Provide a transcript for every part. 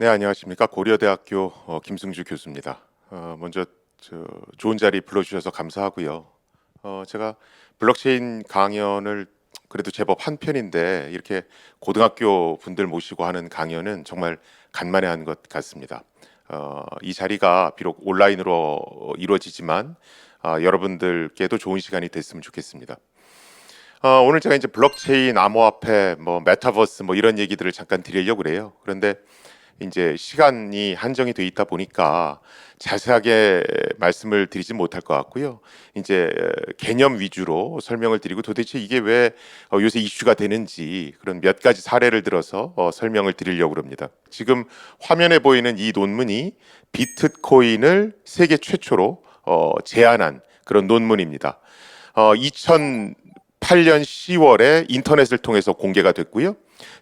네, 안녕하십니까. 고려대학교 김승주 교수입니다. 먼저 좋은 자리 불러주셔서 감사하고요. 제가 블록체인 강연을 그래도 제법 한 편인데 이렇게 고등학교 분들 모시고 하는 강연은 정말 간만에 한 것 같습니다. 이 자리가 비록 온라인으로 이루어지지만 여러분들께도 좋은 시간이 됐으면 좋겠습니다. 오늘 제가 이제 블록체인, 암호화폐, 메타버스 이런 얘기들을 잠깐 드리려고 그래요. 그런데 이제 시간이 한정이 돼 있다 보니까 자세하게 말씀을 드리진 못할 것 같고요. 이제 개념 위주로 설명을 드리고 도대체 이게 왜 요새 이슈가 되는지 그런 몇 가지 사례를 들어서 설명을 드리려고 합니다. 지금 화면에 보이는 이 논문이 비트코인을 세계 최초로 제안한 그런 논문입니다. 2008년 10월에 인터넷을 통해서 공개가 됐고요.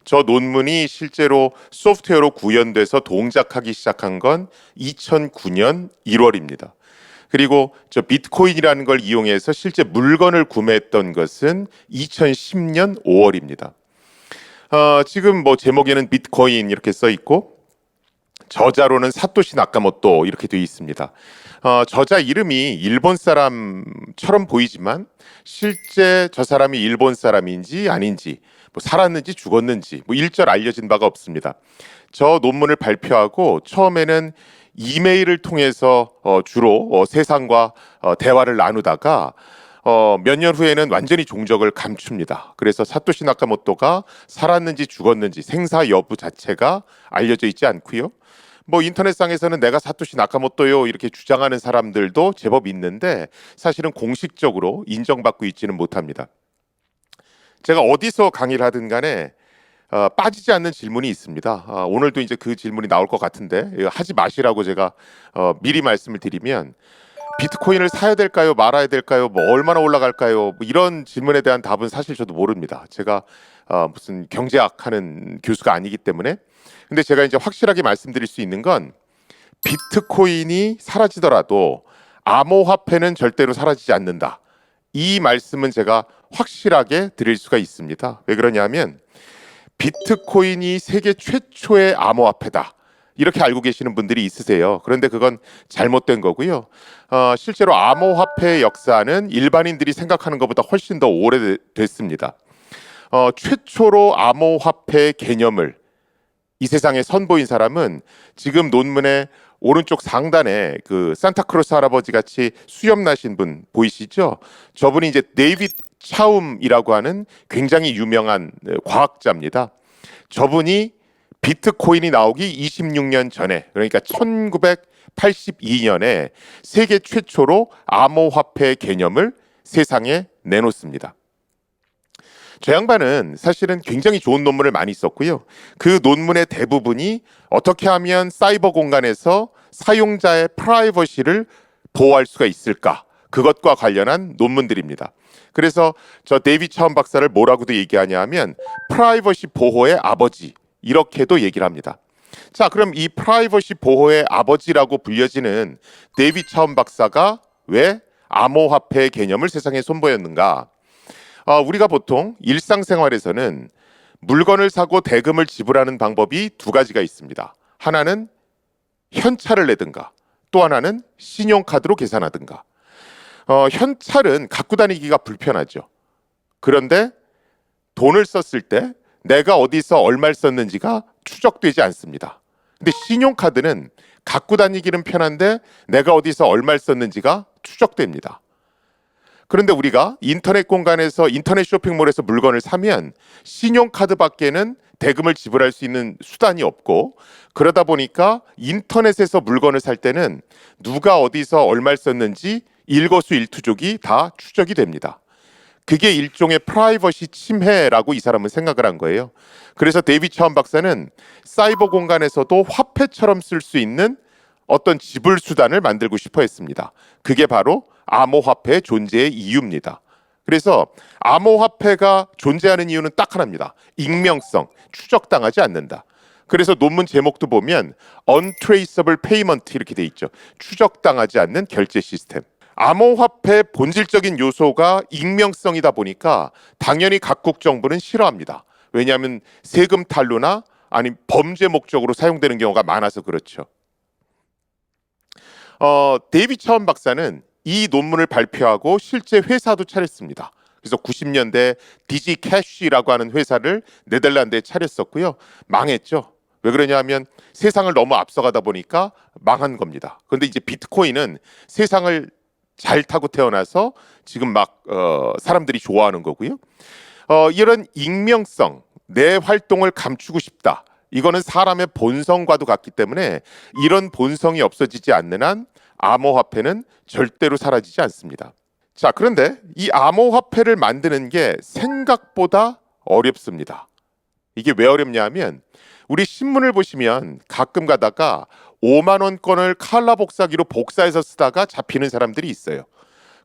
저 논문이 실제로 소프트웨어로 구현돼서 동작하기 시작한 건 2009년 1월입니다. 그리고 저 비트코인이라는 걸 이용해서 실제 물건을 구매했던 것은 2010년 5월입니다. 지금 제목에는 비트코인 이렇게 써 있고 저자로는 사토시 나카모토 이렇게 되어 있습니다. 저자 이름이 일본 사람처럼 보이지만 실제 저 사람이 일본 사람인지 아닌지 살았는지 죽었는지 일절 알려진 바가 없습니다. 저 논문을 발표하고 처음에는 이메일을 통해서 주로 세상과 대화를 나누다가 몇 년 후에는 완전히 종적을 감춥니다. 그래서 사토시 나카모토가 살았는지 죽었는지 생사 여부 자체가 알려져 있지 않고요. 인터넷상에서는 내가 사토시 나카모토요 이렇게 주장하는 사람들도 제법 있는데 사실은 공식적으로 인정받고 있지는 못합니다. 제가 어디서 강의를 하든 간에 빠지지 않는 질문이 있습니다. 오늘도 이제 그 질문이 나올 것 같은데 하지 마시라고 제가 미리 말씀을 드리면 비트코인을 사야 될까요? 말아야 될까요? 얼마나 올라갈까요? 이런 질문에 대한 답은 사실 저도 모릅니다. 제가 무슨 경제학 하는 교수가 아니기 때문에. 근데 제가 이제 확실하게 말씀드릴 수 있는 건 비트코인이 사라지더라도 암호화폐는 절대로 사라지지 않는다. 이 말씀은 제가 확실하게 드릴 수가 있습니다. 왜 그러냐면 비트코인이 세계 최초의 암호화폐다. 이렇게 알고 계시는 분들이 있으세요. 그런데 그건 잘못된 거고요. 실제로 암호화폐의 역사는 일반인들이 생각하는 것보다 훨씬 더 오래됐습니다. 최초로 암호화폐 개념을 이 세상에 선보인 사람은 지금 논문의 오른쪽 상단에 그 산타크로스 할아버지 같이 수염 나신 분 보이시죠? 저분이 이제 데이빗 차움이라고 하는 굉장히 유명한 과학자입니다. 저분이 비트코인이 나오기 26년 전에, 그러니까 1982년에 세계 최초로 암호화폐 개념을 세상에 내놓습니다. 저 양반은 사실은 굉장히 좋은 논문을 많이 썼고요. 그 논문의 대부분이 어떻게 하면 사이버 공간에서 사용자의 프라이버시를 보호할 수가 있을까? 그것과 관련한 논문들입니다. 그래서 저 데이빗 차움 박사를 뭐라고도 얘기하냐 하면 프라이버시 보호의 아버지 이렇게도 얘기를 합니다. 자, 그럼 이 프라이버시 보호의 아버지라고 불려지는 데이빗 차움 박사가 왜 암호화폐 개념을 세상에 선보였는가? 우리가 보통 일상생활에서는 물건을 사고 대금을 지불하는 방법이 두 가지가 있습니다. 하나는 현찰을 내든가 또 하나는 신용카드로 계산하든가. 현찰은 갖고 다니기가 불편하죠. 그런데 돈을 썼을 때 내가 어디서 얼마를 썼는지가 추적되지 않습니다. 근데 신용카드는 갖고 다니기는 편한데 내가 어디서 얼마를 썼는지가 추적됩니다. 그런데 우리가 인터넷 공간에서 인터넷 쇼핑몰에서 물건을 사면 신용카드밖에는 대금을 지불할 수 있는 수단이 없고, 그러다 보니까 인터넷에서 물건을 살 때는 누가 어디서 얼마를 썼는지 일거수일투족이 다 추적이 됩니다. 그게 일종의 프라이버시 침해라고 이 사람은 생각을 한 거예요. 그래서 데이빗 차움 박사는 사이버 공간에서도 화폐처럼 쓸 수 있는 어떤 지불 수단을 만들고 싶어 했습니다. 그게 바로 암호화폐의 존재의 이유입니다. 그래서 암호화폐가 존재하는 이유는 딱 하나입니다. 익명성, 추적당하지 않는다. 그래서 논문 제목도 보면 Untraceable Payment 이렇게 돼 있죠. 추적당하지 않는 결제 시스템. 암호화폐의 본질적인 요소가 익명성이다 보니까 당연히 각국 정부는 싫어합니다. 왜냐하면 세금 탈루나 아니면 범죄 목적으로 사용되는 경우가 많아서 그렇죠. 데이빗 차원 박사는 이 논문을 발표하고 실제 회사도 차렸습니다. 그래서 90년대 디지 캐쉬라고 하는 회사를 네덜란드에 차렸었고요. 망했죠. 왜 그러냐면 세상을 너무 앞서가다 보니까 망한 겁니다. 그런데 이제 비트코인은 세상을 잘 타고 태어나서 지금 막 사람들이 좋아하는 거고요. 이런 익명성, 내 활동을 감추고 싶다. 이거는 사람의 본성과도 같기 때문에 이런 본성이 없어지지 않는 한 암호화폐는 절대로 사라지지 않습니다. 자, 그런데 이 암호화폐를 만드는 게 생각보다 어렵습니다. 이게 왜 어렵냐면 우리 신문을 보시면 가끔 가다가 5만 원권을 칼라 복사기로 복사해서 쓰다가 잡히는 사람들이 있어요.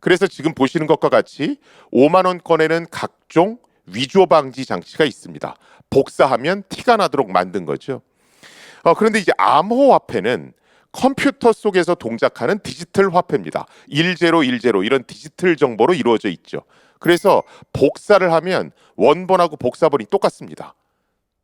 그래서 지금 보시는 것과 같이 5만 원권에는 각종 위조 방지 장치가 있습니다. 복사하면 티가 나도록 만든 거죠. 그런데 이제 암호화폐는 컴퓨터 속에서 동작하는 디지털 화폐입니다. 1010 이런 디지털 정보로 이루어져 있죠. 그래서 복사를 하면 원본하고 복사본이 똑같습니다.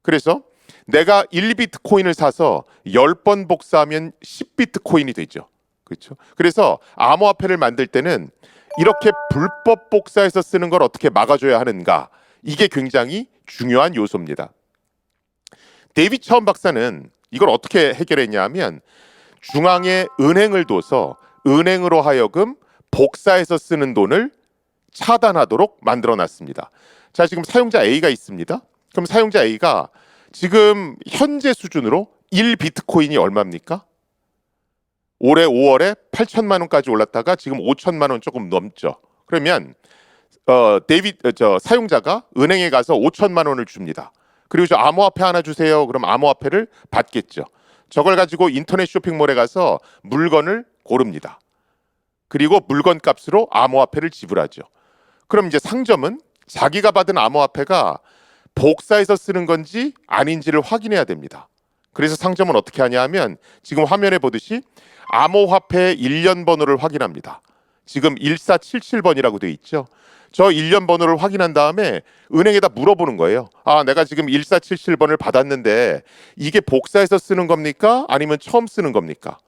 그래서 내가 1비트코인을 사서 10번 복사하면 10비트코인이 되죠. 그렇죠? 그래서 암호화폐를 만들 때는 이렇게 불법 복사해서 쓰는 걸 어떻게 막아줘야 하는가? 이게 굉장히 중요한 요소입니다. 데이빗 차원 박사는 이걸 어떻게 해결했냐면 중앙에 은행을 둬서 은행으로 하여금 복사해서 쓰는 돈을 차단하도록 만들어 놨습니다. 자, 지금 사용자 A가 있습니다. 그럼 사용자 A가 지금 현재 수준으로 1비트코인이 얼마입니까? 올해 5월에 8천만 원까지 올랐다가 지금 5천만 원 조금 넘죠. 그러면 사용자가 은행에 가서 5천만 원을 줍니다. 그리고 저 암호화폐 하나 주세요. 그럼 암호화폐를 받겠죠. 저걸 가지고 인터넷 쇼핑몰에 가서 물건을 고릅니다. 그리고 물건 값으로 암호화폐를 지불하죠. 그럼 이제 상점은 자기가 받은 암호화폐가 복사해서 쓰는 건지 아닌지를 확인해야 됩니다. 그래서 상점은 어떻게 하냐 하면 지금 화면에 보듯이 암호화폐 일련 번호를 확인합니다. 지금 1477번이라고 되어 있죠. 저 일련 번호를 확인한 다음에 은행에다 물어보는 거예요. 아, 내가 지금 1477번을 받았는데 이게 복사해서 쓰는 겁니까? 아니면 처음 쓰는 겁니까?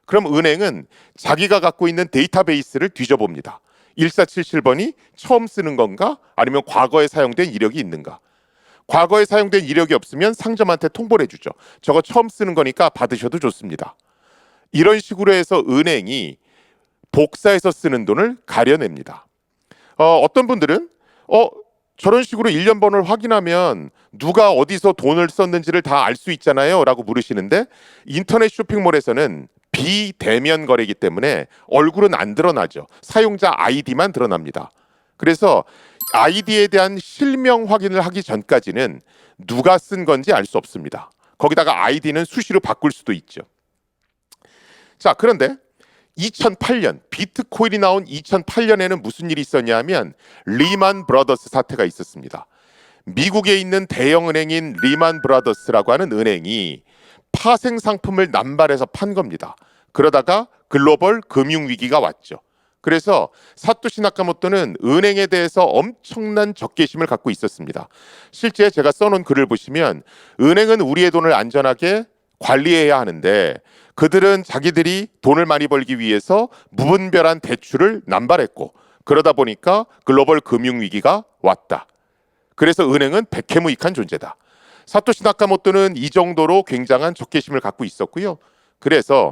그럼 은행은 자기가 갖고 있는 데이터베이스를 뒤져봅니다. 1477번이 처음 쓰는 건가? 아니면 과거에 사용된 이력이 있는가? 과거에 사용된 이력이 없으면 상점한테 통보를 해주죠. 저거 처음 쓰는 거니까 받으셔도 좋습니다. 이런 식으로 해서 은행이 복사해서 쓰는 돈을 가려냅니다. 어떤 분들은 저런 식으로 일련 번호를 확인하면 누가 어디서 돈을 썼는지를 다 알 수 있잖아요 라고 물으시는데 인터넷 쇼핑몰에서는 비대면 거래이기 때문에 얼굴은 안 드러나죠. 사용자 아이디만 드러납니다. 그래서 아이디에 대한 실명 확인을 하기 전까지는 누가 쓴 건지 알 수 없습니다. 거기다가 아이디는 수시로 바꿀 수도 있죠. 자, 그런데 2008년 비트코인이 나온 2008년에는 무슨 일이 있었냐면 리만 브라더스 사태가 있었습니다. 미국에 있는 대형 은행인 리만 브라더스라고 하는 은행이 파생 상품을 남발해서 판 겁니다. 그러다가 글로벌 금융 위기가 왔죠. 그래서 사토시 나카모토는 은행에 대해서 엄청난 적개심을 갖고 있었습니다. 실제 제가 써놓은 글을 보시면 은행은 우리의 돈을 안전하게 관리해야 하는데 그들은 자기들이 돈을 많이 벌기 위해서 무분별한 대출을 남발했고 그러다 보니까 글로벌 금융위기가 왔다. 그래서 은행은 백해무익한 존재다. 사토시 나카모토는 이 정도로 굉장한 적개심을 갖고 있었고요. 그래서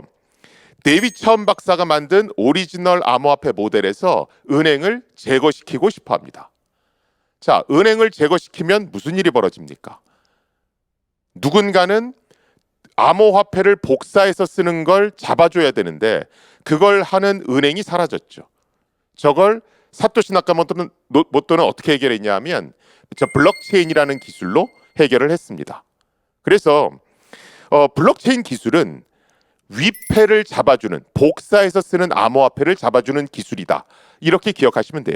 데이빗 차원 박사가 만든 오리지널 암호화폐 모델에서 은행을 제거시키고 싶어 합니다. 자, 은행을 제거시키면 무슨 일이 벌어집니까? 누군가는 암호화폐를 복사해서 쓰는 걸 잡아줘야 되는데 그걸 하는 은행이 사라졌죠. 저걸 사토시 나카모토는 어떻게 해결했냐면 블록체인이라는 기술로 해결을 했습니다. 그래서 블록체인 기술은 위패를 잡아주는, 복사해서 쓰는 암호화폐를 잡아주는 기술이다. 이렇게 기억하시면 돼요.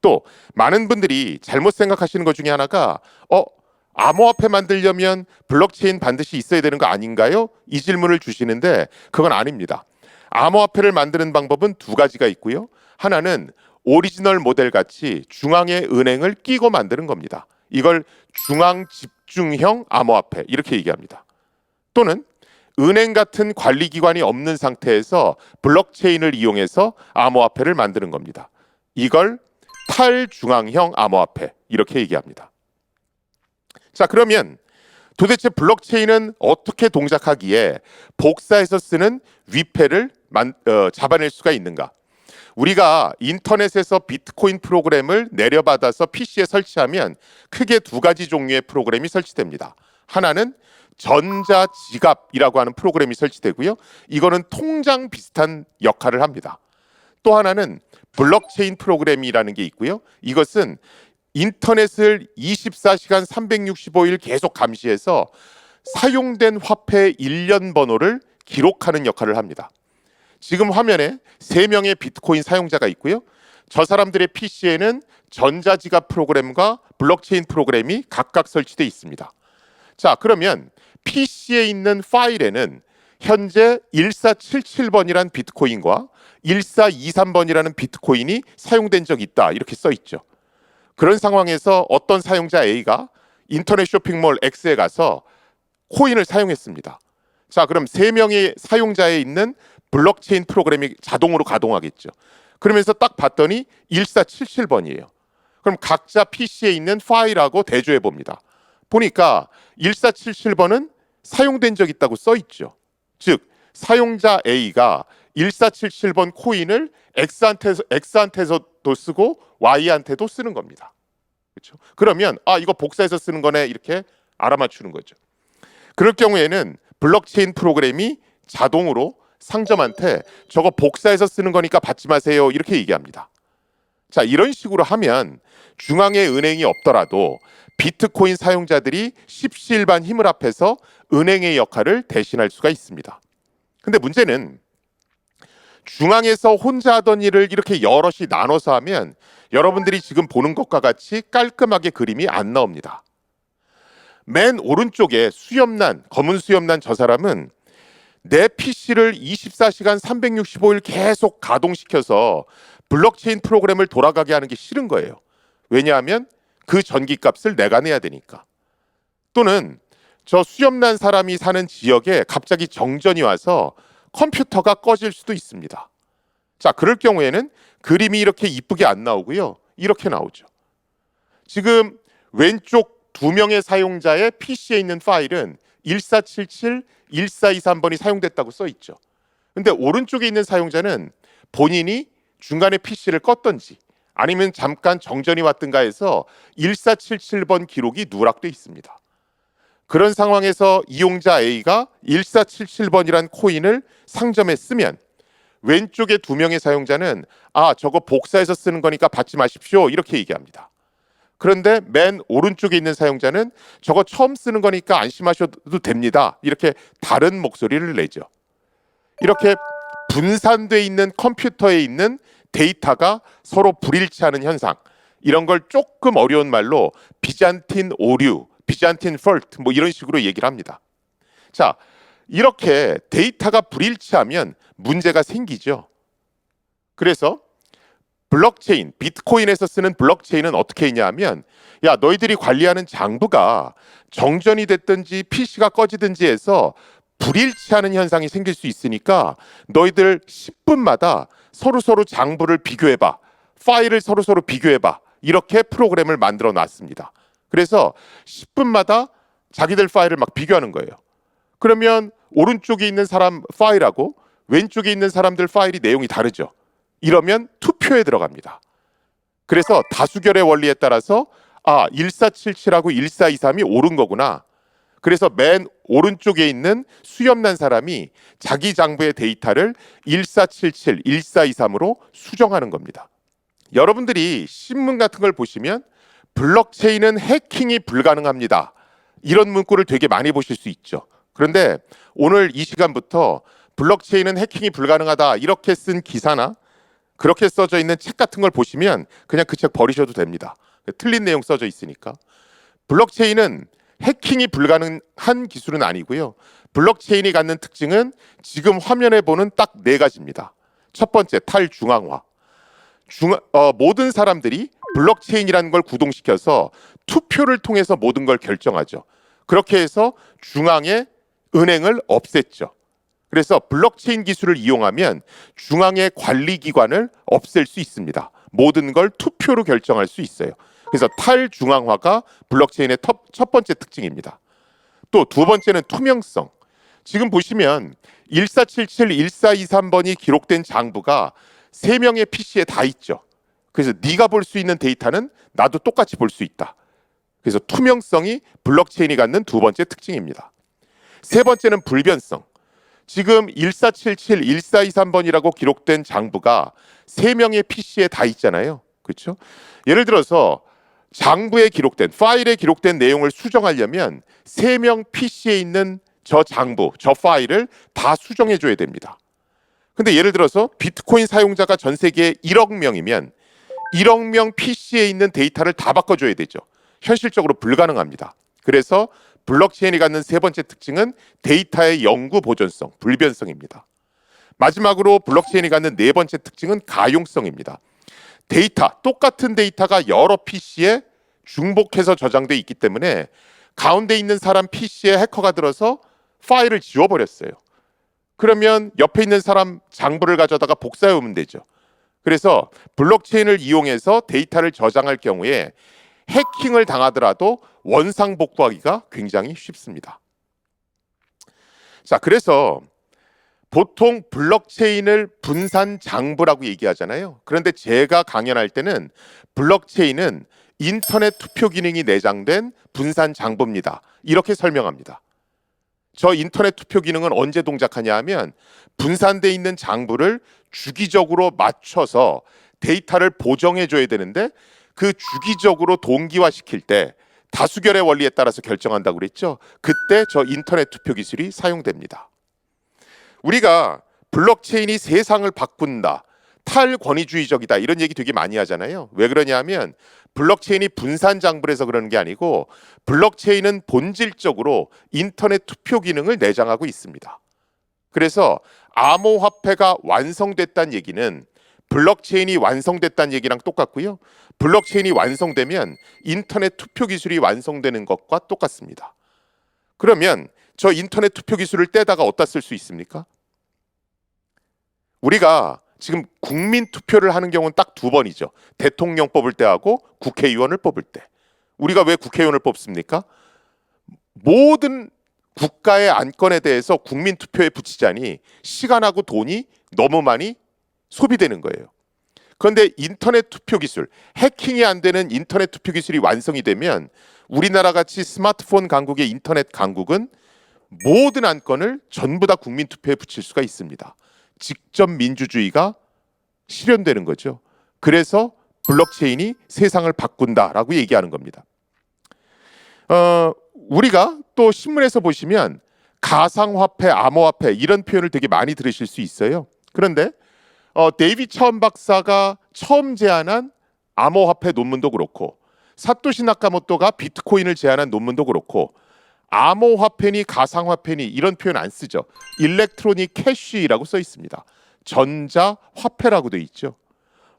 또 많은 분들이 잘못 생각하시는 것 중에 하나가 암호화폐 만들려면 블록체인 반드시 있어야 되는 거 아닌가요? 이 질문을 주시는데 그건 아닙니다. 암호화폐를 만드는 방법은 두 가지가 있고요. 하나는 오리지널 모델 같이 중앙에 은행을 끼고 만드는 겁니다. 이걸 중앙 집중형 암호화폐 이렇게 얘기합니다. 또는 은행 같은 관리기관이 없는 상태에서 블록체인을 이용해서 암호화폐를 만드는 겁니다. 이걸 탈중앙형 암호화폐 이렇게 얘기합니다. 자, 그러면 도대체 블록체인은 어떻게 동작하기에 복사해서 쓰는 위패를 잡아낼 수가 있는가? 우리가 인터넷에서 비트코인 프로그램을 내려받아서 PC에 설치하면 크게 두 가지 종류의 프로그램이 설치됩니다. 하나는 전자지갑이라고 하는 프로그램이 설치되고요. 이거는 통장 비슷한 역할을 합니다. 또 하나는 블록체인 프로그램이라는 게 있고요. 이것은 인터넷을 24시간 365일 계속 감시해서 사용된 화폐의 일련 번호를 기록하는 역할을 합니다. 지금 화면에 3명의 비트코인 사용자가 있고요. 저 사람들의 PC에는 전자지갑 프로그램과 블록체인 프로그램이 각각 설치되어 있습니다. 자, 그러면 PC에 있는 파일에는 현재 1477번이라는 비트코인과 1423번이라는 비트코인이 사용된 적이 있다 이렇게 써 있죠. 그런 상황에서 어떤 사용자 A가 인터넷 쇼핑몰 X에 가서 코인을 사용했습니다. 자, 그럼 3명의 사용자에 있는 블록체인 프로그램이 자동으로 가동하겠죠. 그러면서 딱 봤더니 1477번이에요. 그럼 각자 PC에 있는 파일하고 대조해 봅니다. 보니까 1477번은 사용된 적 있다고 써 있죠. 즉 사용자 A가 1477번 코인을 X한테도 쓰고 Y한테도 쓰는 겁니다. 그렇죠? 그러면 이거 복사해서 쓰는 거네 이렇게 알아맞추는 거죠. 그럴 경우에는 블록체인 프로그램이 자동으로 상점한테 저거 복사해서 쓰는 거니까 받지 마세요 이렇게 얘기합니다. 자, 이런 식으로 하면 중앙에 은행이 없더라도 비트코인 사용자들이 십시일반 힘을 합해서 은행의 역할을 대신할 수가 있습니다. 근데 문제는 중앙에서 혼자 하던 일을 이렇게 여럿이 나눠서 하면 여러분들이 지금 보는 것과 같이 깔끔하게 그림이 안 나옵니다. 맨 오른쪽에 수염난, 검은 수염난 저 사람은 내 PC를 24시간 365일 계속 가동시켜서 블록체인 프로그램을 돌아가게 하는 게 싫은 거예요. 왜냐하면 그 전기값을 내가 내야 되니까. 또는 저 수염난 사람이 사는 지역에 갑자기 정전이 와서 컴퓨터가 꺼질 수도 있습니다. 자, 그럴 경우에는 그림이 이렇게 이쁘게 안 나오고요. 이렇게 나오죠. 지금 왼쪽 2명의 사용자의 PC에 있는 파일은 1477, 1423번이 사용됐다고 써 있죠. 근데 오른쪽에 있는 사용자는 본인이 중간에 PC를 껐던지 아니면 잠깐 정전이 왔든가 해서 1477번 기록이 누락돼 있습니다. 그런 상황에서 이용자 A가 1477번이란 코인을 상점에 쓰면 왼쪽에 2명의 사용자는 저거 복사해서 쓰는 거니까 받지 마십시오 이렇게 얘기합니다. 그런데 맨 오른쪽에 있는 사용자는 저거 처음 쓰는 거니까 안심하셔도 됩니다 이렇게 다른 목소리를 내죠. 이렇게 분산돼 있는 컴퓨터에 있는 데이터가 서로 불일치하는 현상, 이런 걸 조금 어려운 말로 비잔틴 오류, 비잔틴 폴트 뭐 이런 식으로 얘기를 합니다. 자, 이렇게 데이터가 불일치하면 문제가 생기죠. 그래서 블록체인, 비트코인에서 쓰는 블록체인은 어떻게 했냐면 너희들이 관리하는 장부가 정전이 됐든지 PC가 꺼지든지 해서 불일치하는 현상이 생길 수 있으니까 너희들 10분마다 서로 장부를 비교해봐. 파일을 서로 비교해봐. 이렇게 프로그램을 만들어 놨습니다. 그래서 10분마다 자기들 파일을 막 비교하는 거예요. 그러면 오른쪽에 있는 사람 파일하고 왼쪽에 있는 사람들 파일이 내용이 다르죠. 이러면 투표에 들어갑니다. 그래서 다수결의 원리에 따라서 1477하고 1423이 옳은 거구나. 그래서 맨 오른쪽에 있는 수염난 사람이 자기 장부의 데이터를 1477, 1423으로 수정하는 겁니다. 여러분들이 신문 같은 걸 보시면 블록체인은 해킹이 불가능합니다. 이런 문구를 되게 많이 보실 수 있죠. 그런데 오늘 이 시간부터 블록체인은 해킹이 불가능하다 이렇게 쓴 기사나 그렇게 써져 있는 책 같은 걸 보시면 그냥 그 책 버리셔도 됩니다. 틀린 내용 써져 있으니까. 블록체인은 해킹이 불가능한 기술은 아니고요. 블록체인이 갖는 특징은 지금 화면에 보는 딱 4가지입니다. 첫 번째, 탈중앙화. 모든 사람들이 블록체인이라는 걸 구동시켜서 투표를 통해서 모든 걸 결정하죠. 그렇게 해서 중앙의 은행을 없앴죠. 그래서 블록체인 기술을 이용하면 중앙의 관리기관을 없앨 수 있습니다. 모든 걸 투표로 결정할 수 있어요. 그래서 탈중앙화가 블록체인의 첫 번째 특징입니다. 또 두 번째는 투명성. 지금 보시면 1477, 1423번이 기록된 장부가 3명의 PC에 다 있죠. 그래서 네가 볼 수 있는 데이터는 나도 똑같이 볼 수 있다. 그래서 투명성이 블록체인이 갖는 두 번째 특징입니다. 세 번째는 불변성. 지금 1477, 1423번이라고 기록된 장부가 3명의 PC에 다 있잖아요. 그렇죠? 예를 들어서 장부에 기록된, 파일에 기록된 내용을 수정하려면 3명 PC에 있는 저 장부, 저 파일을 다 수정해 줘야 됩니다. 근데 예를 들어서 비트코인 사용자가 전 세계에 1억 명이면 1억 명 PC에 있는 데이터를 다 바꿔줘야 되죠. 현실적으로 불가능합니다. 그래서 블록체인이 갖는 세 번째 특징은 데이터의 영구 보존성, 불변성입니다. 마지막으로 블록체인이 갖는 네 번째 특징은 가용성입니다. 데이터, 똑같은 데이터가 여러 PC에 중복해서 저장돼 있기 때문에 가운데 있는 사람 PC에 해커가 들어서 파일을 지워버렸어요. 그러면 옆에 있는 사람 장부를 가져다가 복사해 오면 되죠. 그래서 블록체인을 이용해서 데이터를 저장할 경우에 해킹을 당하더라도 원상복구하기가 굉장히 쉽습니다. 자, 그래서 보통 블록체인을 분산 장부라고 얘기하잖아요. 그런데 제가 강연할 때는 블록체인은 인터넷 투표 기능이 내장된 분산 장부입니다. 이렇게 설명합니다. 저 인터넷 투표 기능은 언제 동작하냐 하면 분산돼 있는 장부를 주기적으로 맞춰서 데이터를 보정해 줘야 되는데 그 주기적으로 동기화시킬 때 다수결의 원리에 따라서 결정한다고 그랬죠. 그때 저 인터넷 투표 기술이 사용됩니다. 우리가 블록체인이 세상을 바꾼다, 탈권위주의적이다 이런 얘기 되게 많이 하잖아요. 왜 그러냐면 블록체인이 분산 장부라서 그러는 게 아니고 블록체인은 본질적으로 인터넷 투표 기능을 내장하고 있습니다. 그래서 암호화폐가 완성됐다는 얘기는 블록체인이 완성됐다는 얘기랑 똑같고요. 블록체인이 완성되면 인터넷 투표 기술이 완성되는 것과 똑같습니다. 그러면 저 인터넷 투표 기술을 떼다가 어디다 쓸 수 있습니까? 우리가 지금 국민 투표를 하는 경우는 딱 두 번이죠. 대통령 뽑을 때하고 국회의원을 뽑을 때. 우리가 왜 국회의원을 뽑습니까? 모든 국가의 안건에 대해서 국민 투표에 붙이자니 시간하고 돈이 너무 많이 소비되는 거예요. 그런데 인터넷 투표 기술, 해킹이 안 되는 인터넷 투표 기술이 완성이 되면 우리나라 같이 스마트폰 강국의 인터넷 강국은 모든 안건을 전부 다 국민 투표에 붙일 수가 있습니다. 직접 민주주의가 실현되는 거죠. 그래서 블록체인이 세상을 바꾼다라고 얘기하는 겁니다. 우리가 또 신문에서 보시면 가상화폐, 암호화폐 이런 표현을 되게 많이 들으실 수 있어요. 그런데 데이비 차원 박사가 처음 제안한 암호화폐 논문도 그렇고 사토시 나카모토가 비트코인을 제안한 논문도 그렇고 암호화폐니 가상화폐니 이런 표현 안 쓰죠. 일렉트로닉 캐시라고 써 있습니다. 전자화폐라고 돼 있죠.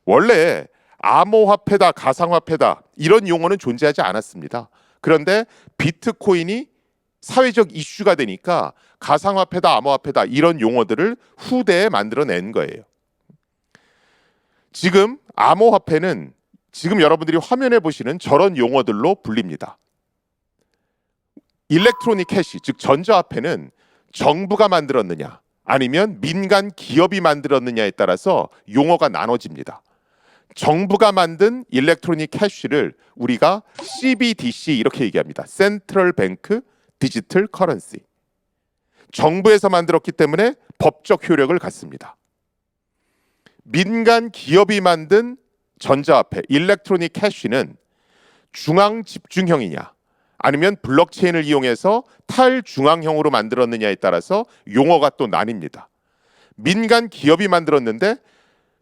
원래 암호화폐다, 가상화폐다 이런 용어는 존재하지 않았습니다. 그런데 비트코인이 사회적 이슈가 되니까 가상화폐다, 암호화폐다 이런 용어들을 후대에 만들어낸 거예요. 지금 암호화폐는 지금 여러분들이 화면에 보시는 저런 용어들로 불립니다. 일렉트로닉 캐시, 즉 전자화폐는 정부가 만들었느냐 아니면 민간 기업이 만들었느냐에 따라서 용어가 나눠집니다. 정부가 만든 일렉트로닉 캐시를 우리가 CBDC 이렇게 얘기합니다. 센트럴 뱅크 디지털 커런시. 정부에서 만들었기 때문에 법적 효력을 갖습니다. 민간 기업이 만든 전자화폐 일렉트로닉 캐시는 중앙 집중형이냐 아니면 블록체인을 이용해서 탈중앙형으로 만들었느냐에 따라서 용어가 또 나뉩니다. 민간 기업이 만들었는데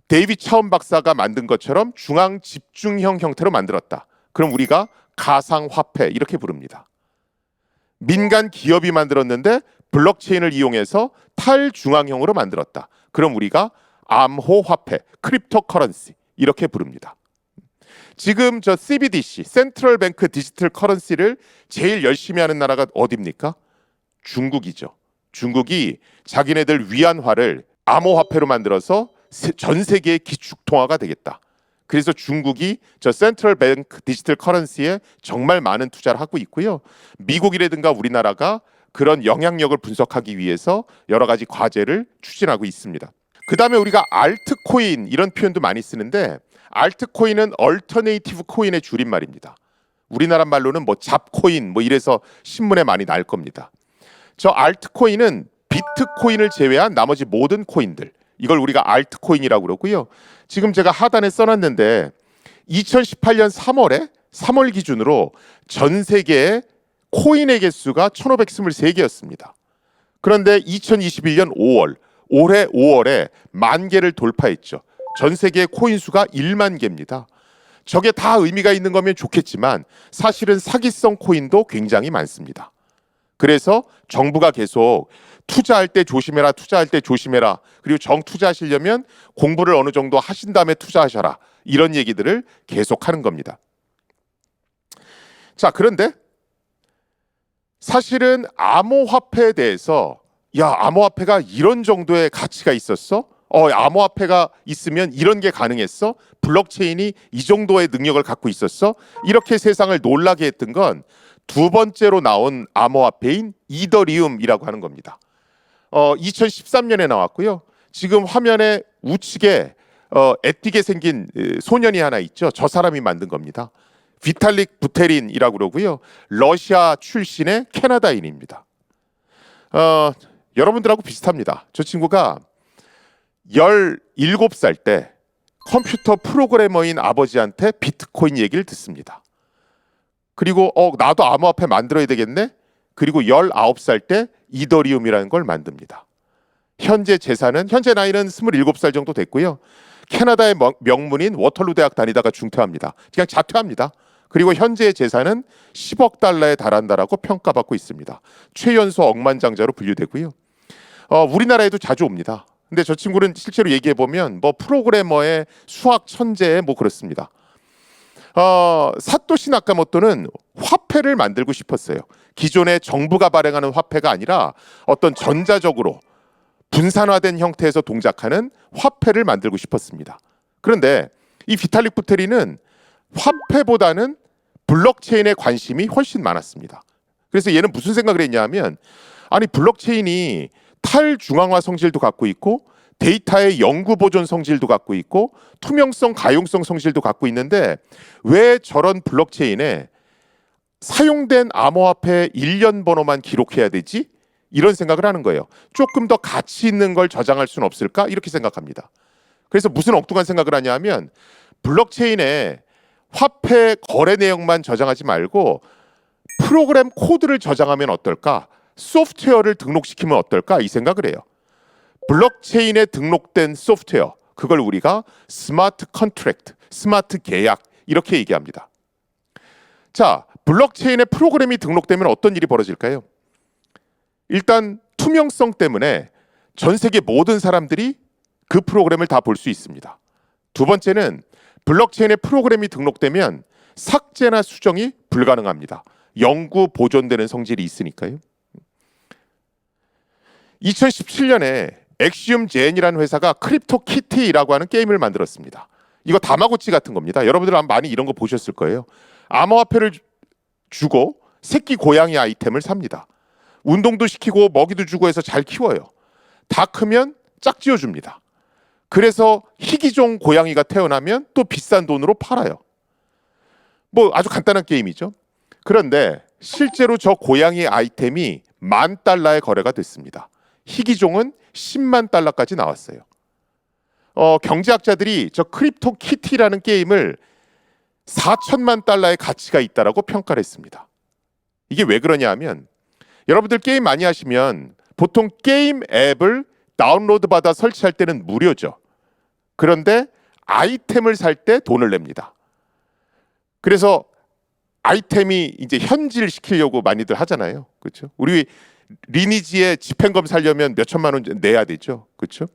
데이비 차원 박사가 만든 것처럼 중앙 집중형 형태로 만들었다. 그럼 우리가 가상화폐 이렇게 부릅니다. 민간 기업이 만들었는데 블록체인을 이용해서 탈중앙형으로 만들었다. 그럼 우리가 암호화폐, 크립토커런시 이렇게 부릅니다. 지금 저 CBDC, 센트럴 뱅크 디지털 커런시를 제일 열심히 하는 나라가 어디입니까? 중국이죠. 중국이 자기네들 위안화를 암호화폐로 만들어서 전 세계의 기축통화가 되겠다. 그래서 중국이 저 센트럴 뱅크 디지털 커런시에 정말 많은 투자를 하고 있고요. 미국이라든가 우리나라가 그런 영향력을 분석하기 위해서 여러 가지 과제를 추진하고 있습니다. 그 다음에 우리가 알트코인 이런 표현도 많이 쓰는데 알트코인은 얼터네이티브 코인의 줄임말입니다. 우리나라 말로는 뭐 잡코인 뭐 이래서 신문에 많이 날 겁니다. 저 알트코인은 비트코인을 제외한 나머지 모든 코인들 이걸 우리가 알트코인이라고 그러고요. 지금 제가 하단에 써놨는데 2018년 3월 기준으로 전 세계의 코인의 개수가 1523개였습니다. 그런데 2021년 5월 올해 5월에 10,000개를 돌파했죠. 전 세계의 코인 수가 1만 개입니다. 저게 다 의미가 있는 거면 좋겠지만 사실은 사기성 코인도 굉장히 많습니다. 그래서 정부가 계속 투자할 때 조심해라, 투자할 때 조심해라. 그리고 정투자하시려면 공부를 어느 정도 하신 다음에 투자하셔라. 이런 얘기들을 계속하는 겁니다. 자, 그런데 사실은 암호화폐에 대해서 암호화폐가 이런 정도의 가치가 있었어? 암호화폐가 있으면 이런 게 가능했어? 블록체인이 이 정도의 능력을 갖고 있었어? 이렇게 세상을 놀라게 했던 건 두 번째로 나온 암호화폐인 이더리움이라고 하는 겁니다. 2013년에 나왔고요. 지금 화면에 우측에 애띠게 생긴 소년이 하나 있죠. 저 사람이 만든 겁니다. 비탈릭 부테린이라고 그러고요. 러시아 출신의 캐나다인입니다. 여러분들하고 비슷합니다. 저 친구가 17살 때 컴퓨터 프로그래머인 아버지한테 비트코인 얘기를 듣습니다. 그리고 나도 암호화폐 만들어야 되겠네? 그리고 19살 때 이더리움이라는 걸 만듭니다. 현재 나이는 27살 정도 됐고요. 캐나다의 명문인 워털루 대학 다니다가 중퇴합니다. 그냥 자퇴합니다. 그리고 현재의 재산은 10억 달러에 달한다라고 평가받고 있습니다. 최연소 억만장자로 분류되고요. 우리나라에도 자주 옵니다. 근데 저 친구는 실제로 얘기해 보면 뭐 프로그래머의 수학 천재 뭐 그렇습니다. 사토시 나카모토는 화폐를 만들고 싶었어요. 기존의 정부가 발행하는 화폐가 아니라 어떤 전자적으로 분산화된 형태에서 동작하는 화폐를 만들고 싶었습니다. 그런데 이 비탈릭 부테린은 화폐보다는 블록체인에 관심이 훨씬 많았습니다. 그래서 얘는 무슨 생각을 했냐 하면 아니 블록체인이 탈중앙화 성질도 갖고 있고 데이터의 영구 보존 성질도 갖고 있고 투명성, 가용성 성질도 갖고 있는데 왜 저런 블록체인에 사용된 암호화폐 일련 번호만 기록해야 되지? 이런 생각을 하는 거예요. 조금 더 가치 있는 걸 저장할 수는 없을까? 이렇게 생각합니다. 그래서 무슨 엉뚱한 생각을 하냐 하면 블록체인에 화폐 거래 내역만 저장하지 말고 프로그램 코드를 저장하면 어떨까? 소프트웨어를 등록시키면 어떨까? 이 생각을 해요. 블록체인에 등록된 소프트웨어, 그걸 우리가 스마트 컨트랙트, 스마트 계약 이렇게 얘기합니다. 자, 블록체인에 프로그램이 등록되면 어떤 일이 벌어질까요? 일단 투명성 때문에 전 세계 모든 사람들이 그 프로그램을 다 볼 수 있습니다. 두 번째는 블록체인에 프로그램이 등록되면 삭제나 수정이 불가능합니다. 영구 보존되는 성질이 있으니까요. 2017년에 엑시움 젠이라는 회사가 크립토 키티라고 하는 게임을 만들었습니다. 이거 다마고치 같은 겁니다. 여러분들 많이 이런 거 보셨을 거예요. 암호화폐를 주고 새끼 고양이 아이템을 삽니다. 운동도 시키고 먹이도 주고 해서 잘 키워요. 다 크면 짝지어 줍니다. 그래서 희귀종 고양이가 태어나면 또 비싼 돈으로 팔아요. 뭐 아주 간단한 게임이죠. 그런데 실제로 저 고양이 아이템이 $10,000에 거래가 됐습니다. 희귀종은 10만 달러까지 나왔어요. 경제학자들이 저 크립토 키티라는 게임을 4천만 달러의 가치가 있다라고 평가를 했습니다. 이게 왜 그러냐 하면 여러분들 게임 많이 하시면 보통 게임 앱을 다운로드 받아 설치할 때는 무료죠. 그런데 아이템을 살 때 돈을 냅니다. 그래서 아이템이 이제 현질시키려고 많이들 하잖아요. 그렇죠? 우리 리니지의 집행검 살려면 몇 천만 원 내야 되죠. 그렇죠?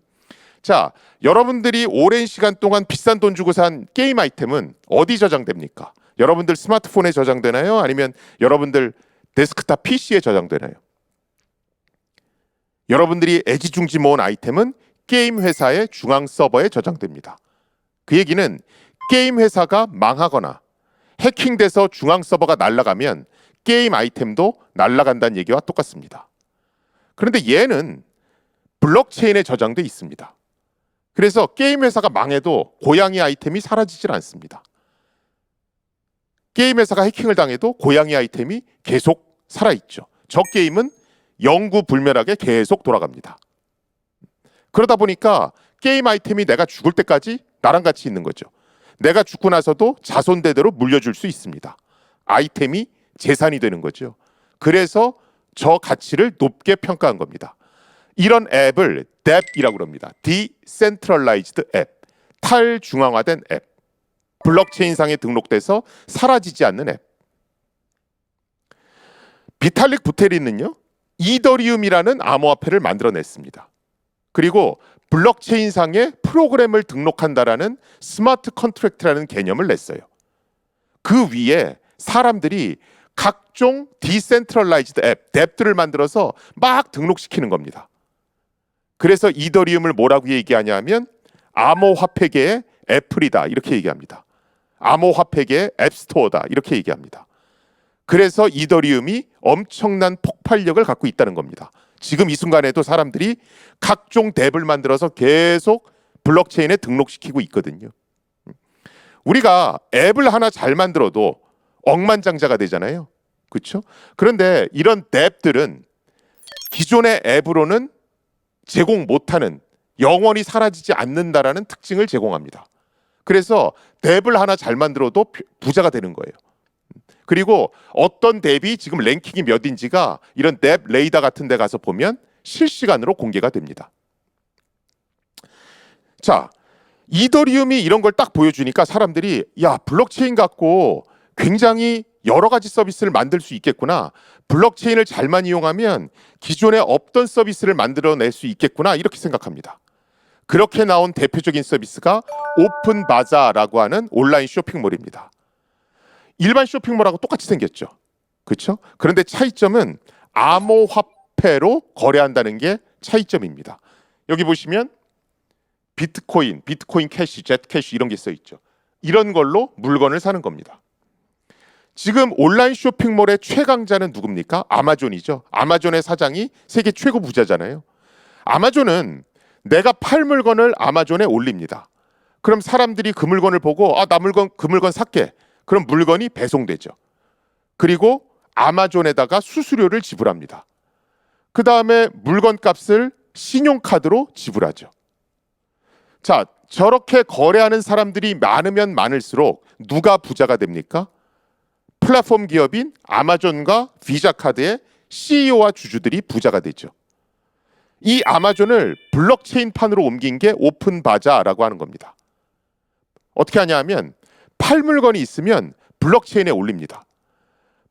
자, 여러분들이 오랜 시간 동안 비싼 돈 주고 산 게임 아이템은 어디 저장됩니까? 여러분들 스마트폰에 저장되나요? 아니면 여러분들 데스크탑 PC에 저장되나요? 여러분들이 애지중지 모은 아이템은 게임 회사의 중앙 서버에 저장됩니다. 그 얘기는 게임 회사가 망하거나 해킹돼서 중앙 서버가 날아가면 게임 아이템도 날아간다는 얘기와 똑같습니다. 그런데 얘는 블록체인에 저장돼 있습니다. 그래서 게임 회사가 망해도 고양이 아이템이 사라지질 않습니다. 게임 회사가 해킹을 당해도 고양이 아이템이 계속 살아있죠. 저 게임은 영구불멸하게 계속 돌아갑니다. 그러다 보니까 게임 아이템이 내가 죽을 때까지 나랑 같이 있는 거죠. 내가 죽고 나서도 자손대대로 물려줄 수 있습니다. 아이템이 재산이 되는 거죠. 그래서 저 가치를 높게 평가한 겁니다. 이런 앱을 DApp이라고 합니다. Decentralized App, 탈중앙화된 앱. 블록체인상에 등록돼서 사라지지 않는 앱. 비탈릭 부테린은요, 이더리움이라는 암호화폐를 만들어냈습니다. 그리고 블록체인상에 프로그램을 등록한다라는 스마트 컨트랙트라는 개념을 냈어요. 그 위에 사람들이 각종 디센트럴라이즈드 앱, 앱들을 만들어서 막 등록시키는 겁니다. 그래서 이더리움을 뭐라고 얘기하냐면 암호화폐계의 애플이다 이렇게 얘기합니다. 암호화폐계의 앱스토어다 이렇게 얘기합니다. 그래서 이더리움이 엄청난 폭발력을 갖고 있다는 겁니다. 지금 이 순간에도 사람들이 각종 앱을 만들어서 계속 블록체인에 등록시키고 있거든요. 우리가 앱을 하나 잘 만들어도 억만장자가 되잖아요. 그렇죠? 그런데 이런 앱들은 기존의 앱으로는 제공 못하는, 영원히 사라지지 않는다라는 특징을 제공합니다. 그래서 앱을 하나 잘 만들어도 부자가 되는 거예요. 그리고 어떤 앱이 지금 랭킹이 몇인지가 이런 앱 레이더 같은 데 가서 보면 실시간으로 공개가 됩니다. 자, 이더리움이 이런 걸 딱 보여주니까 사람들이 야, 블록체인 갖고 굉장히 여러 가지 서비스를 만들 수 있겠구나. 블록체인을 잘만 이용하면 기존에 없던 서비스를 만들어낼 수 있겠구나. 이렇게 생각합니다. 그렇게 나온 대표적인 서비스가 오픈바자라고 하는 온라인 쇼핑몰입니다. 일반 쇼핑몰하고 똑같이 생겼죠. 그렇죠? 그런데 차이점은 암호화폐로 거래한다는 게 차이점입니다. 여기 보시면 비트코인 캐시, 젯캐시 이런 게 써 있죠. 이런 걸로 물건을 사는 겁니다. 지금 온라인 쇼핑몰의 최강자는 누굽니까? 아마존이죠. 아마존의 사장이 세계 최고 부자잖아요. 아마존은 내가 팔 물건을 아마존에 올립니다. 그럼 사람들이 그 물건을 보고 나 그 물건 살게. 그럼 물건이 배송되죠. 그리고 아마존에다가 수수료를 지불합니다. 그 다음에 물건 값을 신용카드로 지불하죠. 자, 저렇게 거래하는 사람들이 많으면 많을수록 누가 부자가 됩니까? 플랫폼 기업인 아마존과 비자카드의 CEO와 주주들이 부자가 되죠. 이 아마존을 블록체인판으로 옮긴 게 오픈바자라고 하는 겁니다. 어떻게 하냐면 팔 물건이 있으면 블록체인에 올립니다.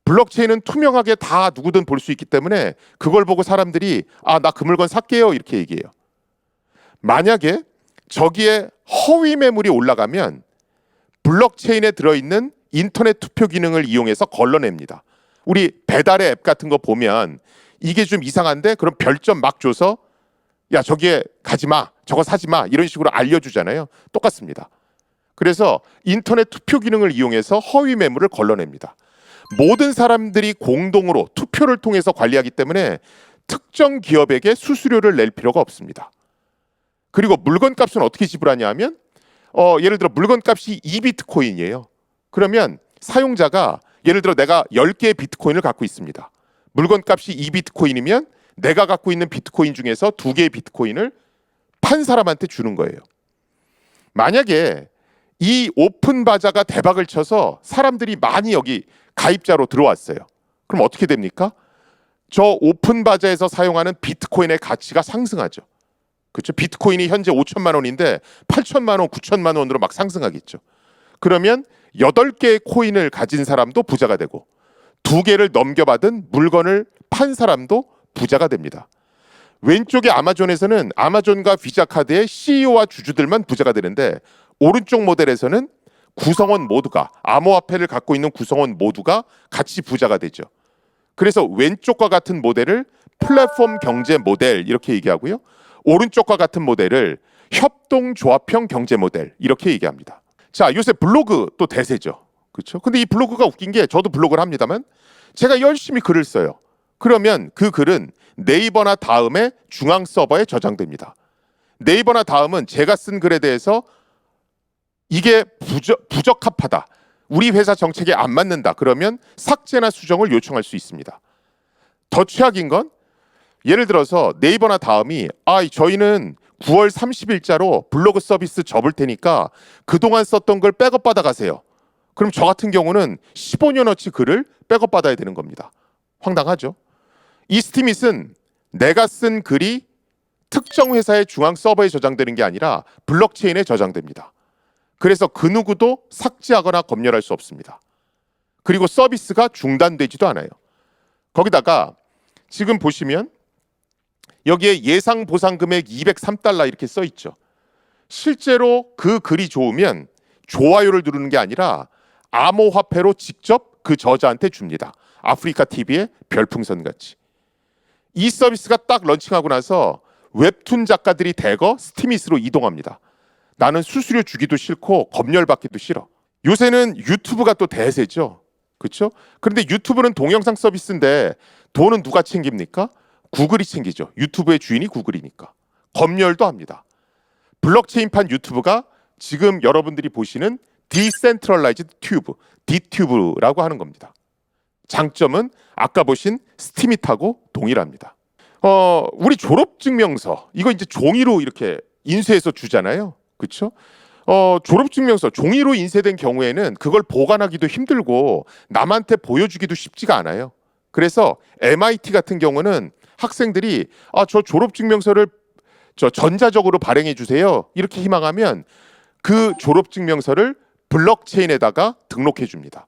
블록체인은 투명하게 다 누구든 볼 수 있기 때문에 그걸 보고 사람들이 나 그 물건 살게요 이렇게 얘기해요. 만약에 저기에 허위 매물이 올라가면 블록체인에 들어있는 인터넷 투표 기능을 이용해서 걸러냅니다. 우리 배달의 앱 같은 거 보면 이게 좀 이상한데 그럼 별점 막 줘서 야 저기에 가지 마, 저거 사지 마 이런 식으로 알려주잖아요. 똑같습니다. 그래서 인터넷 투표 기능을 이용해서 허위 매물을 걸러냅니다. 모든 사람들이 공동으로 투표를 통해서 관리하기 때문에 특정 기업에게 수수료를 낼 필요가 없습니다. 그리고 물건값은 어떻게 지불하냐 하면 예를 들어 물건값이 2비트코인이에요. 그러면 사용자가 예를 들어 내가 10개의 비트코인을 갖고 있습니다. 물건값이 2비트코인이면 내가 갖고 있는 비트코인 중에서 2개의 비트코인을 판 사람한테 주는 거예요. 만약에 이 오픈바자가 대박을 쳐서 사람들이 많이 여기 가입자로 들어왔어요. 그럼 어떻게 됩니까? 저 오픈바자에서 사용하는 비트코인의 가치가 상승하죠. 그렇죠? 비트코인이 현재 5천만 원인데 8천만 원, 9천만 원으로 막 상승하겠죠. 그러면 8개의 코인을 가진 사람도 부자가 되고 2개를 넘겨받은 물건을 판 사람도 부자가 됩니다. 왼쪽의 아마존에서는 아마존과 비자 카드의 CEO와 주주들만 부자가 되는데 오른쪽 모델에서는 구성원 모두가 암호화폐를 갖고 있는 구성원 모두가 같이 부자가 되죠. 그래서 왼쪽과 같은 모델을 플랫폼 경제 모델 이렇게 얘기하고요. 오른쪽과 같은 모델을 협동조합형 경제 모델 이렇게 얘기합니다. 자, 요새 블로그 또 대세죠. 그렇죠? 근데 이 블로그가 웃긴 게 저도 블로그를 합니다만 제가 열심히 글을 써요. 그러면 그 글은 네이버나 다음의 중앙 서버에 저장됩니다. 네이버나 다음은 제가 쓴 글에 대해서 이게 부적합하다. 우리 회사 정책에 안 맞는다. 그러면 삭제나 수정을 요청할 수 있습니다. 더 최악인 건 예를 들어서 네이버나 다음이 저희는 9월 30일자로 블로그 서비스 접을 테니까 그동안 썼던 걸 백업 받아가세요. 그럼 저 같은 경우는 15년어치 글을 백업 받아야 되는 겁니다. 황당하죠? 이 스티밋은 내가 쓴 글이 특정 회사의 중앙 서버에 저장되는 게 아니라 블록체인에 저장됩니다. 그래서 그 누구도 삭제하거나 검열할 수 없습니다. 그리고 서비스가 중단되지도 않아요. 거기다가 지금 보시면 여기에 예상 보상 금액 203달러 이렇게 써 있죠. 실제로 그 글이 좋으면 좋아요를 누르는 게 아니라 암호화폐로 직접 그 저자한테 줍니다. 아프리카 TV의 별풍선 같이. 이 서비스가 딱 런칭하고 나서 웹툰 작가들이 대거 스티밋으로 이동합니다. 나는 수수료 주기도 싫고 검열받기도 싫어. 요새는 유튜브가 또 대세죠. 그렇죠? 그런데 유튜브는 동영상 서비스인데 돈은 누가 챙깁니까? 구글이 챙기죠. 유튜브의 주인이 구글이니까. 검열도 합니다. 블록체인판 유튜브가 지금 여러분들이 보시는 디센트럴라이즈드 튜브, 디튜브라고 하는 겁니다. 장점은 아까 보신 스티밋하고 동일합니다. 우리 졸업증명서 이거 이제 종이로 이렇게 인쇄해서 주잖아요. 그렇죠? 졸업증명서 종이로 인쇄된 경우에는 그걸 보관하기도 힘들고 남한테 보여주기도 쉽지가 않아요. 그래서 MIT 같은 경우는 학생들이 저 졸업증명서를 전자적으로 발행해 주세요. 이렇게 희망하면 그 졸업증명서를 블록체인에다가 등록해 줍니다.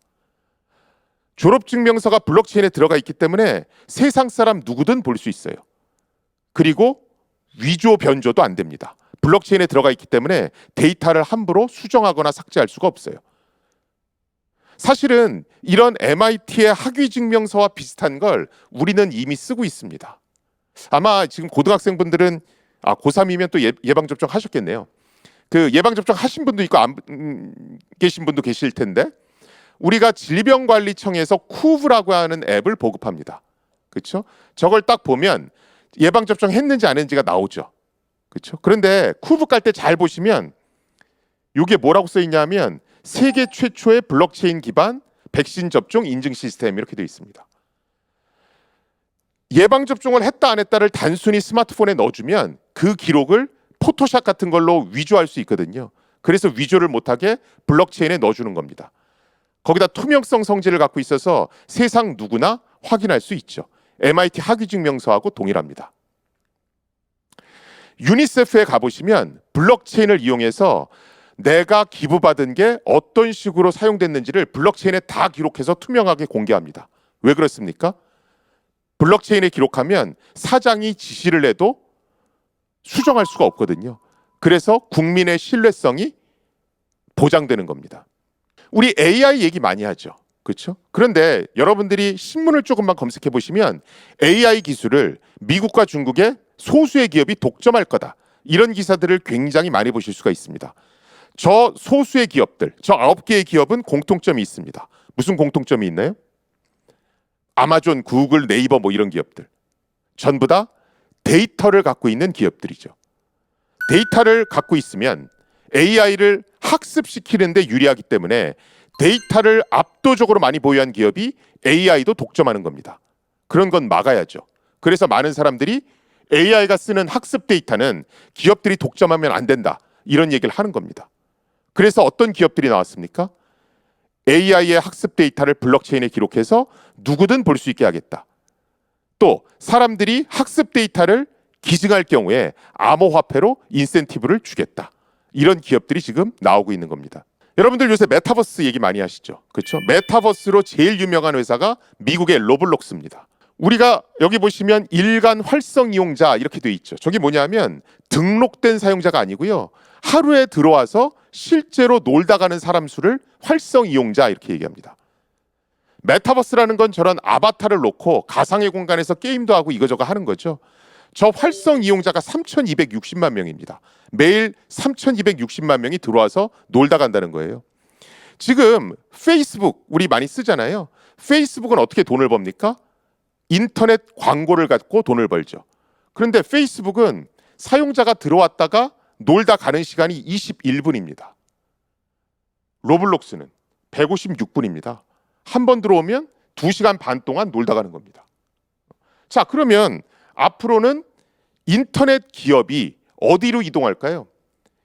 졸업증명서가 블록체인에 들어가 있기 때문에 세상 사람 누구든 볼 수 있어요. 그리고 위조 변조도 안 됩니다. 블록체인에 들어가 있기 때문에 데이터를 함부로 수정하거나 삭제할 수가 없어요. 사실은 이런 MIT의 학위 증명서와 비슷한 걸 우리는 이미 쓰고 있습니다. 아마 지금 고등학생분들은 고3이면 또 예방접종 하셨겠네요. 그 예방접종 하신 분도 있고 안 계신 분도 계실 텐데 우리가 질병관리청에서 쿠브라고 하는 앱을 보급합니다. 그렇죠? 저걸 딱 보면 예방접종 했는지 안 했는지가 나오죠. 그렇죠? 그런데 쿠브 깔 때 잘 보시면 이게 뭐라고 써 있냐면 세계 최초의 블록체인 기반 백신 접종 인증 시스템 이렇게 되어 있습니다. 예방접종을 했다 안 했다를 단순히 스마트폰에 넣어주면 그 기록을 포토샵 같은 걸로 위조할 수 있거든요. 그래서 위조를 못하게 블록체인에 넣어주는 겁니다. 거기다 투명성 성질을 갖고 있어서 세상 누구나 확인할 수 있죠. MIT 학위증명서하고 동일합니다. 유니세프에 가보시면 블록체인을 이용해서 내가 기부받은 게 어떤 식으로 사용됐는지를 블록체인에 다 기록해서 투명하게 공개합니다. 왜 그렇습니까? 블록체인에 기록하면 사장이 지시를 해도 수정할 수가 없거든요. 그래서 국민의 신뢰성이 보장되는 겁니다. 우리 AI 얘기 많이 하죠. 그렇죠? 그런데 여러분들이 신문을 조금만 검색해 보시면 AI 기술을 미국과 중국의 소수의 기업이 독점할 거다. 이런 기사들을 굉장히 많이 보실 수가 있습니다. 저 소수의 기업들, 저 9개의 기업은 공통점이 있습니다. 무슨 공통점이 있나요? 아마존, 구글, 네이버 뭐 이런 기업들. 전부 다 데이터를 갖고 있는 기업들이죠. 데이터를 갖고 있으면 AI를 학습시키는 데 유리하기 때문에 데이터를 압도적으로 많이 보유한 기업이 AI도 독점하는 겁니다. 그런 건 막아야죠. 그래서 많은 사람들이 AI가 쓰는 학습 데이터는 기업들이 독점하면 안 된다. 이런 얘기를 하는 겁니다. 그래서 어떤 기업들이 나왔습니까? AI의 학습 데이터를 블록체인에 기록해서 누구든 볼 수 있게 하겠다. 또 사람들이 학습 데이터를 기증할 경우에 암호화폐로 인센티브를 주겠다. 이런 기업들이 지금 나오고 있는 겁니다. 여러분들 요새 메타버스 얘기 많이 하시죠? 그렇죠? 메타버스로 제일 유명한 회사가 미국의 로블록스입니다. 우리가 여기 보시면 일간 활성 이용자 이렇게 돼 있죠. 저게 뭐냐면 등록된 사용자가 아니고요. 하루에 들어와서 실제로 놀다 가는 사람 수를 활성 이용자 이렇게 얘기합니다. 메타버스라는 건 저런 아바타를 놓고 가상의 공간에서 게임도 하고 이거저거 하는 거죠. 저 활성 이용자가 3,260만 명입니다. 매일 3,260만 명이 들어와서 놀다 간다는 거예요. 지금 페이스북 우리 많이 쓰잖아요. 페이스북은 어떻게 돈을 법니까? 인터넷 광고를 갖고 돈을 벌죠. 그런데 페이스북은 사용자가 들어왔다가 놀다 가는 시간이 21분입니다. 로블록스는 156분입니다. 한 번 들어오면 2시간 반 동안 놀다 가는 겁니다. 자, 그러면 앞으로는 인터넷 기업이 어디로 이동할까요?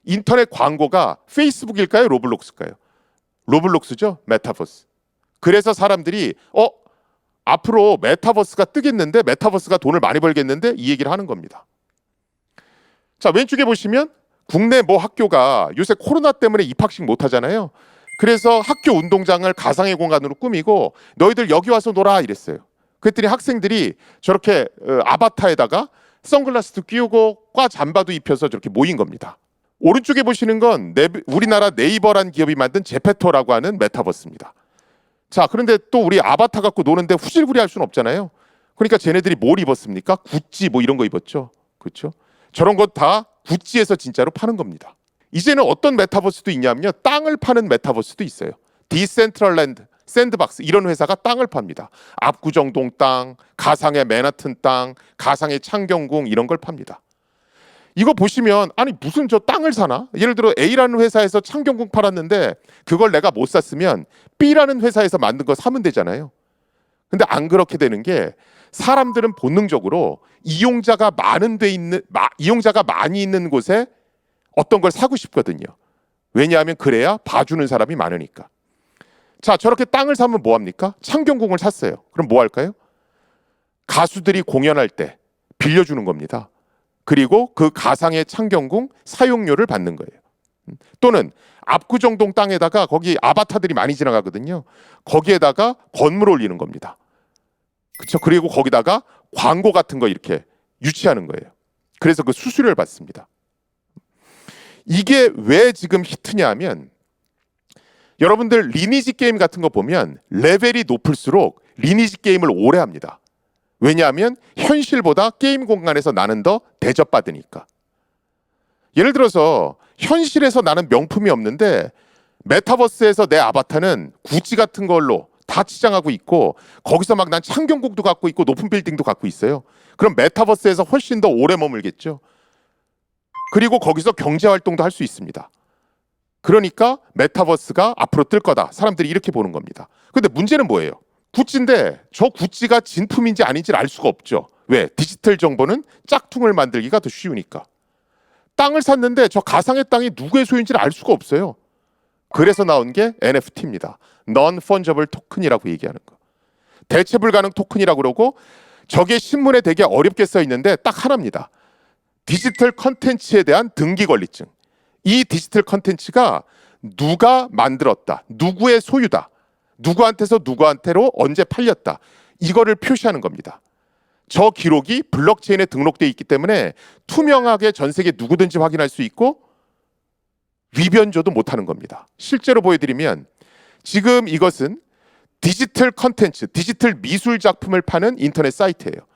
인터넷 광고가 페이스북일까요? 로블록스일까요? 로블록스죠? 메타버스. 그래서 사람들이 앞으로 메타버스가 뜨겠는데, 메타버스가 돈을 많이 벌겠는데 이 얘기를 하는 겁니다. 자, 왼쪽에 보시면 국내 모 학교가 요새 코로나 때문에 입학식 못 하잖아요. 그래서 학교 운동장을 가상의 공간으로 꾸미고 너희들 여기 와서 놀아 이랬어요. 그랬더니 학생들이 저렇게 아바타에다가 선글라스도 끼우고 과 잠바도 입혀서 저렇게 모인 겁니다. 오른쪽에 보시는 건 우리나라 네이버란 기업이 만든 제페토라고 하는 메타버스입니다. 자, 그런데 또 우리 아바타 갖고 노는데 후질구리 할 수는 없잖아요. 그러니까 쟤네들이 뭘 입었습니까? 구찌 뭐 이런 거 입었죠. 그렇죠? 저런 것 다 구찌에서 진짜로 파는 겁니다. 이제는 어떤 메타버스도 있냐면요. 땅을 파는 메타버스도 있어요. 디센트럴랜드, 샌드박스 이런 회사가 땅을 팝니다. 압구정동 땅, 가상의 맨하튼 땅, 가상의 창경궁 이런 걸 팝니다. 이거 보시면 아니 무슨 저 땅을 사나? 예를 들어 A라는 회사에서 창경궁 팔았는데 그걸 내가 못 샀으면 B라는 회사에서 만든 거 사면 되잖아요. 근데 안 그렇게 되는 게 사람들은 본능적으로 이용자가 많이 있는 곳에 어떤 걸 사고 싶거든요. 왜냐하면 그래야 봐주는 사람이 많으니까. 자, 저렇게 땅을 사면 뭐 합니까? 창경궁을 샀어요. 그럼 뭐 할까요? 가수들이 공연할 때 빌려주는 겁니다. 그리고 그 가상의 창경궁 사용료를 받는 거예요. 또는 압구정동 땅에다가 거기 아바타들이 많이 지나가거든요. 거기에다가 건물 올리는 겁니다. 그렇죠? 그리고 거기다가 광고 같은 거 이렇게 유치하는 거예요. 그래서 그 수수료를 받습니다. 이게 왜 지금 히트냐 하면 여러분들 리니지 게임 같은 거 보면 레벨이 높을수록 리니지 게임을 오래 합니다. 왜냐하면 현실보다 게임 공간에서 나는 더 대접받으니까. 예를 들어서 현실에서 나는 명품이 없는데 메타버스에서 내 아바타는 구찌 같은 걸로 다 치장하고 있고 거기서 막 난 창경궁도 갖고 있고 높은 빌딩도 갖고 있어요. 그럼 메타버스에서 훨씬 더 오래 머물겠죠. 그리고 거기서 경제활동도 할 수 있습니다. 그러니까 메타버스가 앞으로 뜰 거다. 사람들이 이렇게 보는 겁니다. 근데 문제는 뭐예요? 구찌인데 저 구찌가 진품인지 아닌지를 알 수가 없죠. 왜? 디지털 정보는 짝퉁을 만들기가 더 쉬우니까. 땅을 샀는데 저 가상의 땅이 누구의 소유인지를 알 수가 없어요. 그래서 나온 게 NFT입니다. Non-Fungible Token이라고 얘기하는 거. 대체 불가능 토큰이라고 그러고 저게 신문에 되게 어렵게 써 있는데 딱 하나입니다. 디지털 컨텐츠에 대한 등기 권리증. 이 디지털 컨텐츠가 누가 만들었다. 누구의 소유다. 누구한테서 누구한테로 언제 팔렸다. 이거를 표시하는 겁니다. 저 기록이 블록체인에 등록되어 있기 때문에 투명하게 전 세계 누구든지 확인할 수 있고 위변조도 못하는 겁니다. 실제로 보여드리면 지금 이것은 디지털 컨텐츠, 디지털 미술 작품을 파는 인터넷 사이트예요.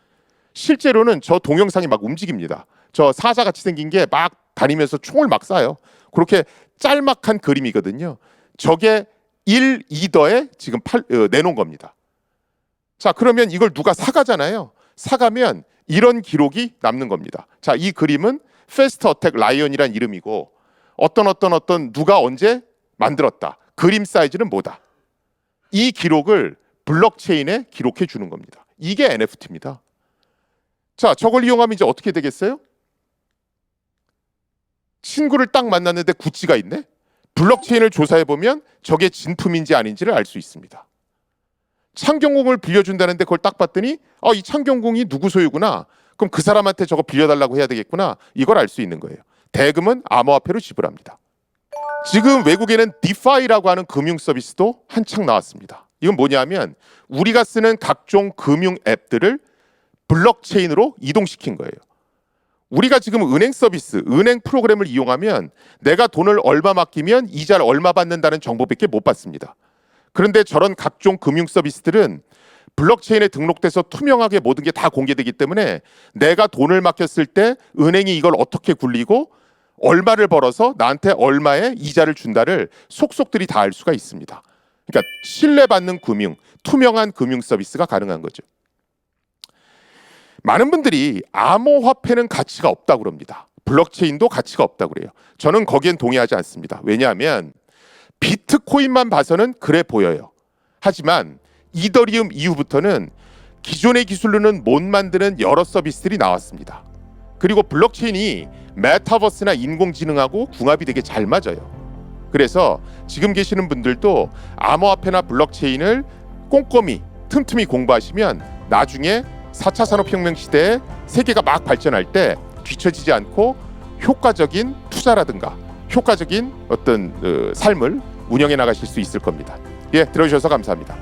실제로는 저 동영상이 막 움직입니다. 저 사자같이 생긴 게 막 다니면서 총을 막 쏴요. 그렇게 짤막한 그림이거든요. 저게 1, 2더에 지금 내놓은 겁니다. 자, 그러면 이걸 누가 사가잖아요. 사가면 이런 기록이 남는 겁니다. 자, 이 그림은 페스트 어택 라이언이란 이름이고 어떤 누가 언제 만들었다. 그림 사이즈는 뭐다. 이 기록을 블록체인에 기록해 주는 겁니다. 이게 NFT입니다. 자, 저걸 이용하면 이제 어떻게 되겠어요? 친구를 딱 만났는데 구찌가 있네? 블록체인을 조사해 보면 저게 진품인지 아닌지를 알 수 있습니다. 창경궁을 빌려준다는데 그걸 딱 봤더니 이 창경궁이 누구 소유구나. 그럼 그 사람한테 저거 빌려달라고 해야 되겠구나. 이걸 알 수 있는 거예요. 대금은 암호화폐로 지불합니다. 지금 외국에는 디파이라고 하는 금융 서비스도 한창 나왔습니다. 이건 뭐냐면 우리가 쓰는 각종 금융 앱들을 블록체인으로 이동시킨 거예요. 우리가 지금 은행 서비스, 은행 프로그램을 이용하면 내가 돈을 얼마 맡기면 이자를 얼마 받는다는 정보밖에 못 받습니다. 그런데 저런 각종 금융 서비스들은 블록체인에 등록돼서 투명하게 모든 게 다 공개되기 때문에 내가 돈을 맡겼을 때 은행이 이걸 어떻게 굴리고 얼마를 벌어서 나한테 얼마의 이자를 준다를 속속들이 다 알 수가 있습니다. 그러니까 신뢰받는 금융, 투명한 금융 서비스가 가능한 거죠. 많은 분들이 암호화폐는 가치가 없다고 그럽니다. 블록체인도 가치가 없다고 그래요. 저는 거기엔 동의하지 않습니다. 왜냐하면 비트코인만 봐서는 그래 보여요. 하지만 이더리움 이후부터는 기존의 기술로는 못 만드는 여러 서비스들이 나왔습니다. 그리고 블록체인이 메타버스나 인공지능하고 궁합이 되게 잘 맞아요. 그래서 지금 계시는 분들도 암호화폐나 블록체인을 꼼꼼히 틈틈이 공부하시면 나중에 4차 산업혁명 시대에 세계가 막 발전할 때 뒤처지지 않고 효과적인 투자라든가 효과적인 어떤 삶을 운영해 나가실 수 있을 겁니다. 예, 들어주셔서 감사합니다.